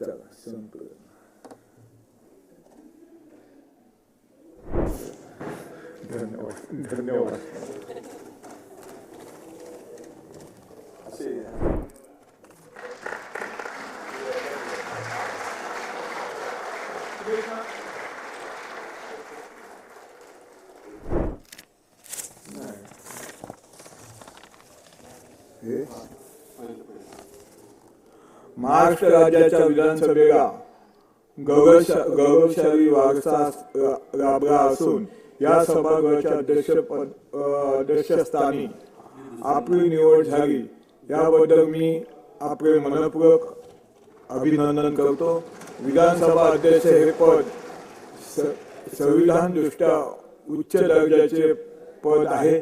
चला संपलं. धन्यवाद धन्यवाद. असे महाराष्ट्र राज्याच्या विधानसभेला गौरवशाली वारसा लाभला असून या सभागृहाच्या अध्यक्षस्थानी आपली निवड झाली याबद्दल मी आपले मनपूर्वक अभिनंदन करतो. विधानसभा अध्यक्ष हे पद संविधान दृष्ट्या उच्च दर्जाचे पद आहे.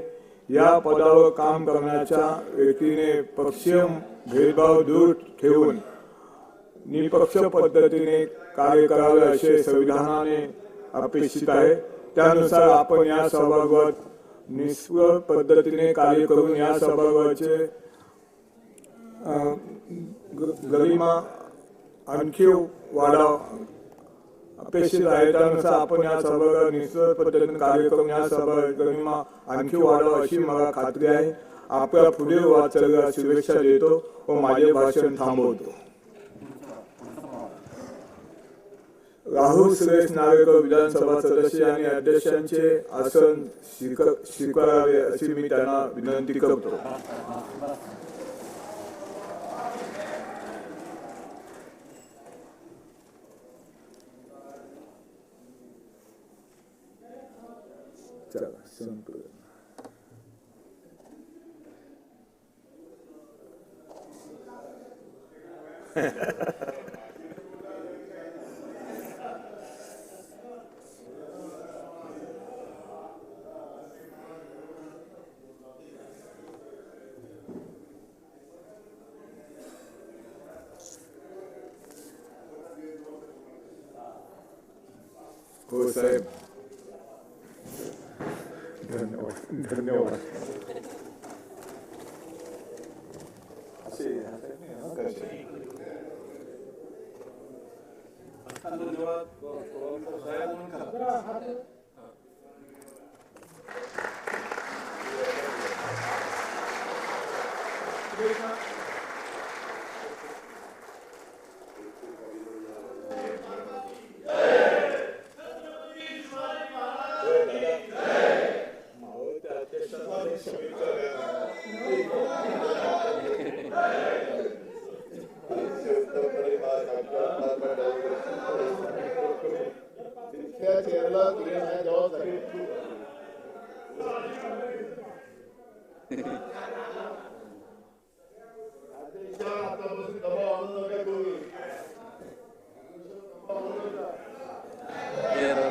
या पदावर काम करण्याच्या व्यक्तीने पक्षीय भेदभाव दूर ठेवून निष्पक्ष पद्धतीने कार्य करावे असे संविधानाने अपेक्षित आहे. त्यानुसार आपण या सभागृहात निष्पक्ष पद्धतीने कार्य करून या सभागृहाचे गरिमा आणखी वाढाव अपेक्षित आहे. त्यानुसार आपण या सभागृहात निष्पक्ष पद्धतीने कार्य करून या सभा गरिमा आणखी वाढाव अशी मला खात्री आहे. आपल्या पुढील वाटचालीला शुभेच्छा देतो व माझे भाषण थांबवतो. राहुल सुरेश नागेकर विधानसभा सदस्य आणि अध्यक्षांचे आसन स्वीकारावे अशी मी त्यांना विनंती करतो. चला संपलं. हो साहेब धन्यवाद धन्यवाद.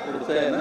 पुढचं आहे ना